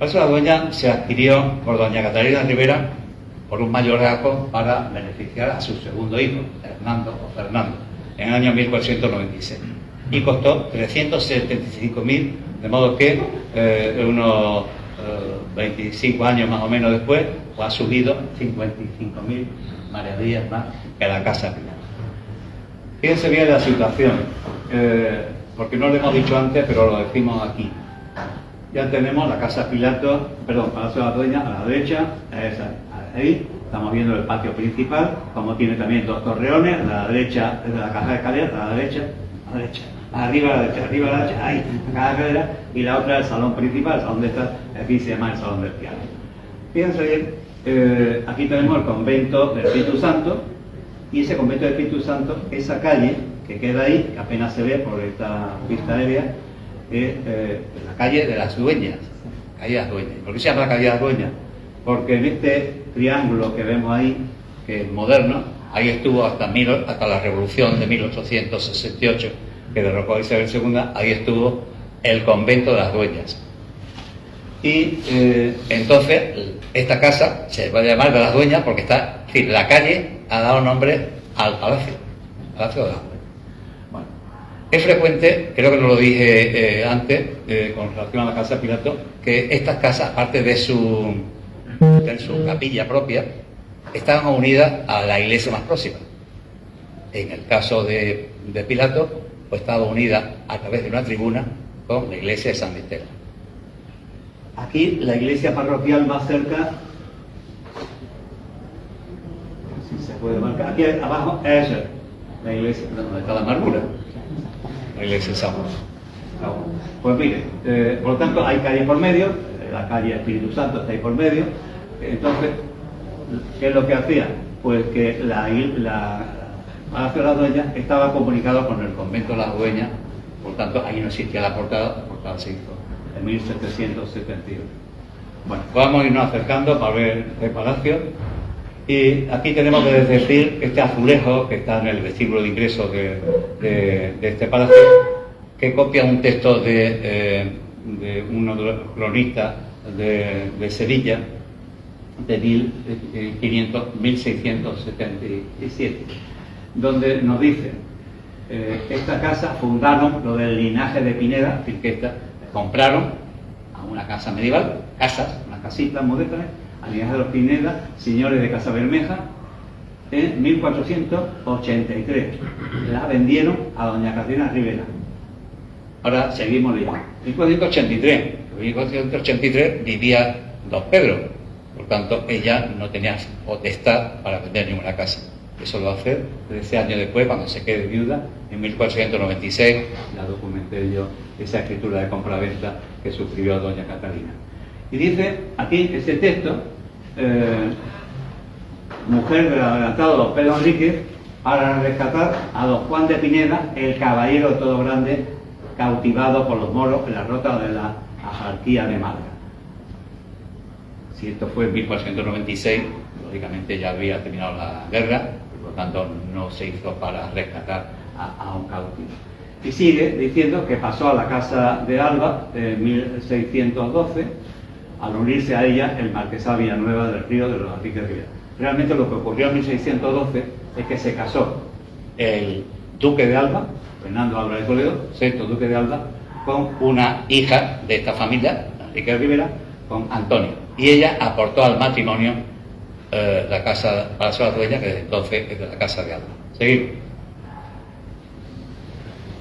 Palacio de la Dueña se adquirió por doña Catalina Rivera por un mayorazgo para beneficiar a su segundo hijo, Fernando, en el año 1496. Y costó 375.000, de modo que unos 25 años más o menos después, pues ha subido 55.000 maravillas más que la Casa Pilato. Fíjense bien la situación, porque no lo hemos dicho antes, pero lo decimos aquí. Ya tenemos la Casa Pilato, Palacio de la Dueña a la derecha, ahí estamos viendo el patio principal, como tiene también dos torreones, a la derecha de la caja de escaleras, a la derecha, arriba a la derecha, ahí, la caja de escaleras, y la otra el salón principal, el salón de estas, aquí se llama el salón del piano. Fíjense bien, aquí tenemos el convento del Espíritu Santo, y ese convento del Espíritu Santo, esa calle que queda ahí, que apenas se ve por esta vista aérea, es la calle de las Dueñas, calle de las Dueñas. ¿Por qué se llama la calle de las Dueñas? Porque en este triángulo que vemos ahí, que es moderno, ahí estuvo hasta la revolución de 1868, que derrocó a Isabel II, ahí estuvo el convento de las Dueñas. Y entonces esta casa se va a llamar de las Dueñas porque está, es decir, la calle ha dado nombre al Palacio de las Dueñas. Bueno, es frecuente, creo que no lo dije antes, con relación a la Casa Pilato, que estas casas, aparte de su capilla propia, estaban unidas a la iglesia más próxima. En el caso de Pilato, pues estaba unida a través de una tribuna con la iglesia de San Miguel. Aquí la iglesia parroquial más cerca, si se puede marcar, aquí abajo es la iglesia donde está la amargura, la iglesia de San Juan. Pues mire, por lo tanto hay calle por medio, la calle Espíritu Santo está ahí por medio. Entonces, ¿qué es lo que hacía? Pues que la Palacio de las Dueñas estaba comunicado con el convento de las Dueñas, por tanto ahí no existía la portada se hizo en 1771. Bueno, vamos a irnos acercando para ver el palacio. Y aquí tenemos que decir este azulejo que está en el vestíbulo de ingreso de este palacio, que copia un texto de uno de los cronistas de Sevilla, de 1677, donde nos dice, esta casa fundaron lo del linaje de Pineda, es decir, que compraron a una casa medieval, unas casitas modernas, al linaje de los Pineda, señores de Casa Bermeja, en 1483. La vendieron a doña Catalina Rivera. Ahora seguimos leyendo. En 1483 vivía don Pedro, por tanto ella no tenía potestad para vender ninguna casa. Eso lo va a hacer 13 años después, cuando se quede viuda, en 1496, la documenté yo, esa escritura de compraventa que suscribió doña Catalina. Y dice aquí ese texto, mujer del adelantado don Pedro Enríquez, para rescatar a don Juan de Pineda, el caballero todo grande, cautivado por los moros en la rota de la Ajarquía de Málaga. Si esto fue en 1496, lógicamente ya había terminado la guerra, por lo tanto no se hizo para rescatar a un cautivo. Y sigue diciendo que pasó a la casa de Alba en 1612, al unirse a ella el marquesado Villanueva del Río de los Enriques Rivera. Realmente lo que ocurrió en 1612 es que se casó el duque de Alba, Fernando Álvarez de Toledo, sexto duque de Alba, con una hija de esta familia, Enrique Rivera, con Antonio. Y ella aportó al matrimonio la casa Palacio de las Dueñas, que desde entonces es de la Casa de Alba. Seguimos.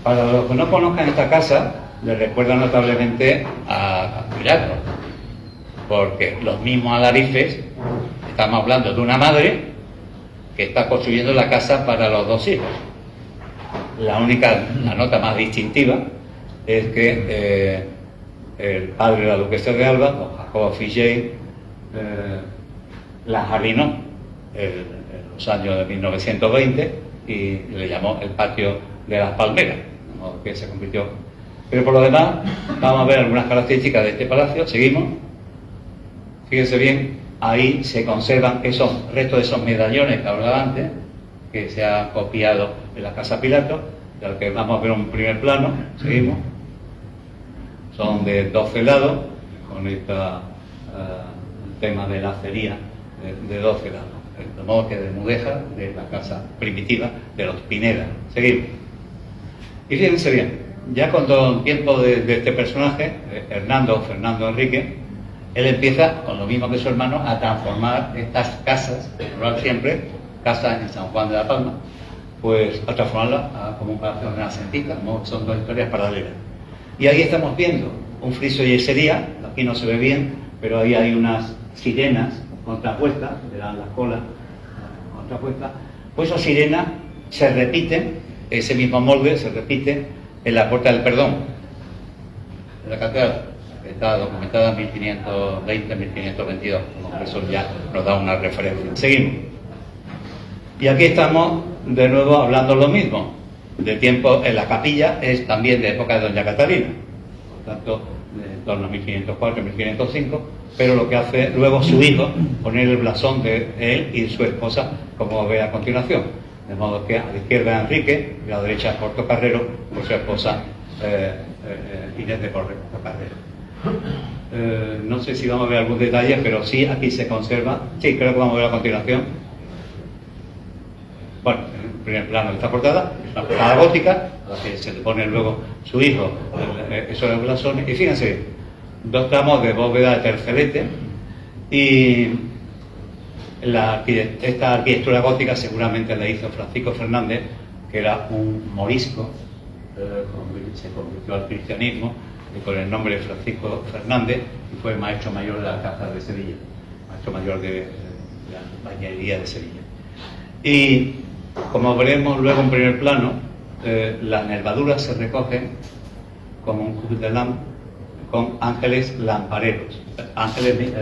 Para los que no conozcan esta casa, les recuerda notablemente a Pilato, porque los mismos alarifes, estamos hablando de una madre que está construyendo la casa para los dos hijos. La nota más distintiva es que el padre de la duquesa de Alba, don Jacobo Filley, la jardinó en los años de 1920 y le llamó el patio de las palmeras, de modo que se convirtió. Pero por lo demás, vamos a ver algunas características de este palacio. Seguimos. Fíjense bien, ahí se conservan esos restos de esos medallones que hablaba antes, que se ha copiado en la Casa Pilato, de lo que vamos a ver un primer plano. Seguimos. Son de 12 lados, con esta el tema de la acería de 12 grados, de modo que de Mudéjar, de la casa primitiva de los Pineda. Seguimos. Y fíjense bien, ya con todo el tiempo de este personaje, Fernando Enrique, él empieza, con lo mismo que su hermano, a transformar estas casas, siempre, casas en San Juan de la Palma, pues a transformarlas como un palacio renacentista, como son dos historias paralelas. Y ahí estamos viendo un friso y yesería, aquí no se ve bien, pero ahí hay unas sirenas contrapuestas, verán las colas contrapuestas, pues esas sirenas se repiten, ese mismo molde se repite en la Puerta del Perdón, de la catedral, que está documentada en 1520-1522, como eso ya nos da una referencia. Seguimos. Y aquí estamos de nuevo hablando lo mismo, de tiempo en la capilla, es también de época de Doña Catalina, por tanto, en torno a 1504-1505, pero lo que hace luego su hijo, poner el blasón de él y su esposa, como ve a continuación. De modo que a la izquierda Enrique y a la derecha Portocarrero, por su esposa Inés de Portocarrero. No sé si vamos a ver algún detalle, pero sí aquí se conserva, sí, creo que vamos a ver a continuación. Bueno, en primer plano de esta portada, es una portada gótica, a la que se le pone luego su hijo, esos blasones, y fíjense, dos tramos de bóveda de tercelete, y esta arquitectura gótica seguramente la hizo Francisco Fernández, que era un morisco, se convirtió al cristianismo, y con el nombre de Francisco Fernández, y fue maestro mayor de la Alcázar de Sevilla, maestro mayor de la bañería de Sevilla. Y como veremos luego en primer plano, las nervaduras se recogen como un cruz de lamp con ángeles lampareros, ángeles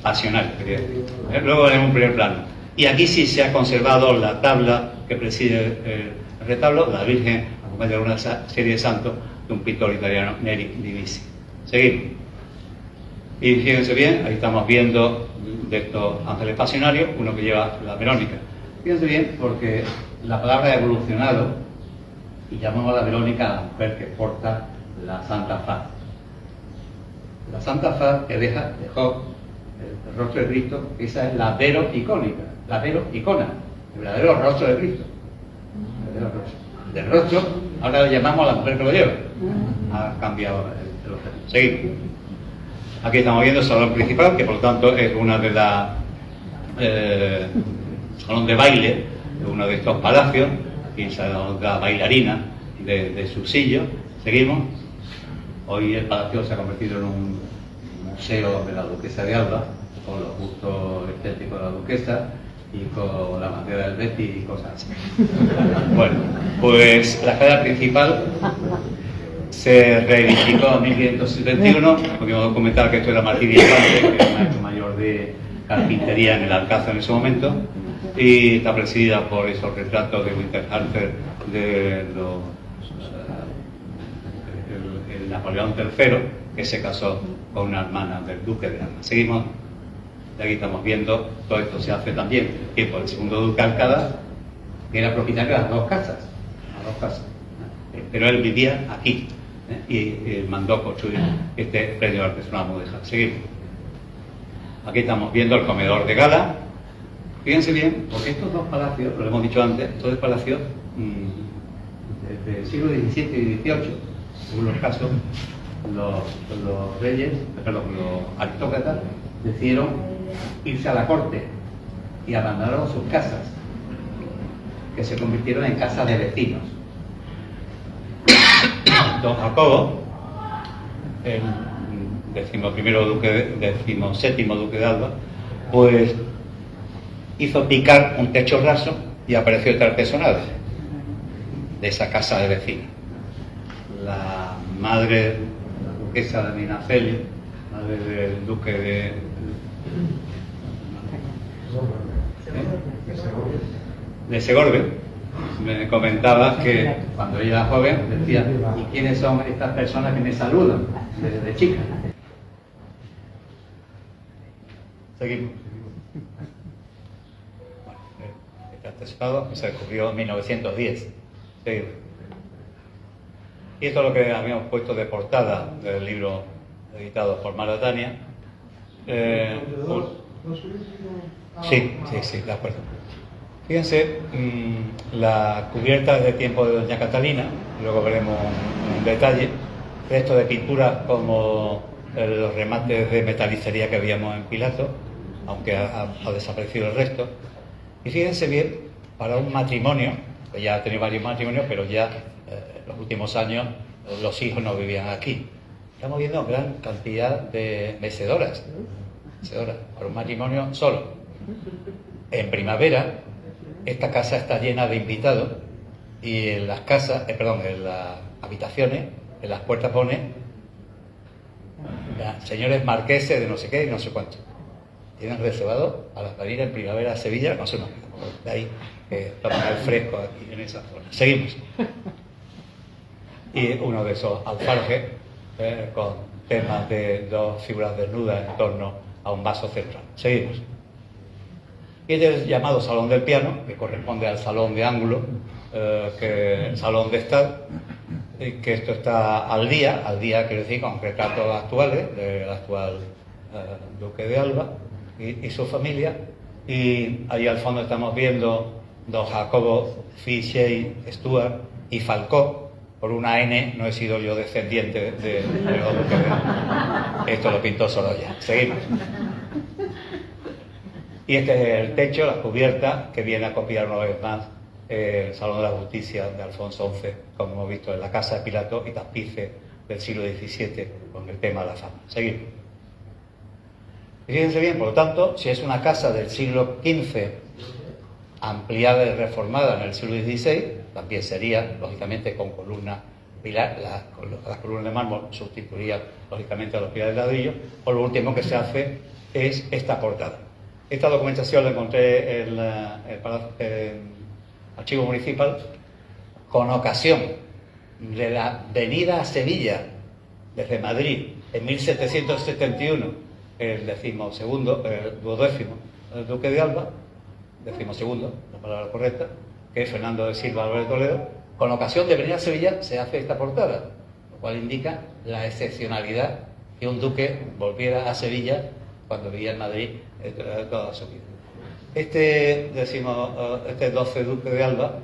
pasionales, quería decir. Luego veremos en primer plano. Y aquí sí se ha conservado la tabla que preside el retablo, la Virgen acompañada de una serie de santos de un pintor italiano, Neri Divisi. Seguimos. Y fíjense bien, ahí estamos viendo de estos ángeles pasionarios, uno que lleva la Verónica. Fíjense bien, porque la palabra evolucionado, y llamamos a la Verónica a la mujer que porta la Santa Faz. La Santa Faz que dejó el rostro de Cristo, esa es la vero icónica, la vero icona, el verdadero rostro de Cristo. El verdadero rostro. Del rostro, ahora le llamamos a la mujer que lo lleva. Ha cambiado el objeto. Seguimos. Aquí estamos viendo el salón principal, que por lo tanto es una de las salón de baile de uno de estos palacios. Aquí está la bailarina de Sursillo. Seguimos. Hoy el palacio se ha convertido en un museo de la duquesa de Alba, con los gustos estéticos de la duquesa y con la bandera del Betis y cosas así. Bueno, pues la escalera principal se reedificó en 1571, podemos documentar que esto era Martín Infante, que era maestro mayor de carpintería en el Alcázar en ese momento, y está presidida por esos retratos de Winterhalter de el Napoleón III, que se casó con una hermana del duque de Alba. Seguimos, y aquí estamos viendo, todo esto se hace también en tiempo del segundo duque Alcada, que era propietario de las dos casas, pero él vivía aquí. Y mandó construir este predio artesanal Mudéjar. Seguimos. Aquí estamos viendo el comedor de gala. Fíjense bien, porque estos dos palacios, lo hemos dicho antes, estos dos palacios del siglo XVII y XVIII, según los casos, los reyes, perdón, los aristócratas decidieron irse a la corte y abandonaron sus casas, que se convirtieron en casas de vecinos. Don Jacobo, el 17º duque de Alba, pues hizo picar un techo raso y apareció este artesonado de esa casa de vecinos. La madre, la duquesa de Minafeli, madre del duque de Segorbe, me comentaba que cuando ella era joven decía: ¿y quiénes son estas personas que me saludan desde chica? Seguimos. Bueno, este artesonado que se descubrió en 1910. Seguimos. Y esto es lo que habíamos puesto de portada del libro editado por Maratania. Sí, de acuerdo. Fíjense, la cubierta es de tiempo de doña Catalina, luego veremos un detalle. Esto de pintura como los remates de metalicería que veíamos en Pilato, aunque ha desaparecido el resto. Y fíjense bien, para un matrimonio, que ya ha tenido varios matrimonios, pero ya en los últimos años los hijos no vivían aquí. Estamos viendo gran cantidad de mecedoras para un matrimonio solo. En primavera, esta casa está llena de invitados y en las casas, en las habitaciones, en las puertas pone señores marqueses de no sé qué y no sé cuánto. Tienen reservado para venir en primavera a Sevilla, no sé más, de ahí tomar el fresco aquí en esa zona. Seguimos. Y uno de esos alfarjes con temas de dos figuras desnudas en torno a un vaso central. Seguimos. Y este es el llamado salón del piano, que corresponde al salón de ángulo, el salón de estar, y que esto está al día quiero decir, con retratos actuales del actual duque de Alba y su familia. Y ahí al fondo estamos viendo don Jacobo Fichet Stuart y Falcó. Por una N no he sido yo descendiente de los duques de Alba. Esto lo pintó Sorolla. Seguimos. Y este es el techo, la cubierta, que viene a copiar una vez más el Salón de la Justicia de Alfonso XI, como hemos visto en la Casa de Pilato, y tapices del siglo XVII con el tema de la fama. Seguimos. Y fíjense bien, por lo tanto, si es una casa del siglo XV, ampliada y reformada en el siglo XVI, también sería, lógicamente, con columnas pilar, las columnas de mármol sustituirían, lógicamente, a los pilares de ladrillo. Por lo último que se hace es esta portada. Esta documentación la encontré en el Archivo Municipal con ocasión de la venida a Sevilla desde Madrid en 1771, el duodécimo duque de Alba, decimosegundo, la palabra correcta, que es Fernando de Silva Álvarez de Toledo. Con ocasión de venir a Sevilla se hace esta portada, lo cual indica la excepcionalidad que un duque volviera a Sevilla cuando vivía en Madrid toda su vida. Este 12 duque de Alba,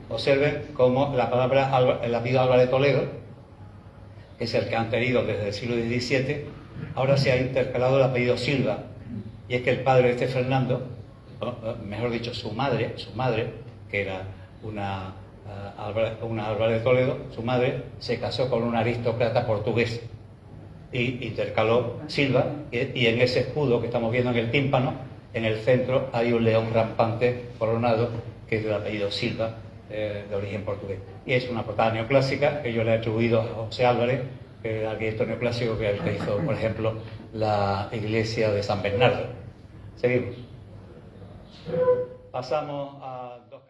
observen cómo la palabra, el apellido Álvarez de Toledo, que es el que han tenido desde el siglo XVII, ahora se ha intercalado el apellido Silva. Y es que el padre de este Fernando, mejor dicho, su madre, que era una Álvarez de Toledo, su madre se casó con un aristócrata portugués y intercaló Silva, y en ese escudo que estamos viendo en el tímpano, en el centro hay un león rampante coronado, que es del apellido Silva, de origen portugués. Y es una portada neoclásica que yo le he atribuido a José Álvarez, que es el arquitecto neoclásico, que es el que hizo, por ejemplo, la iglesia de San Bernardo. Seguimos. Pasamos a dos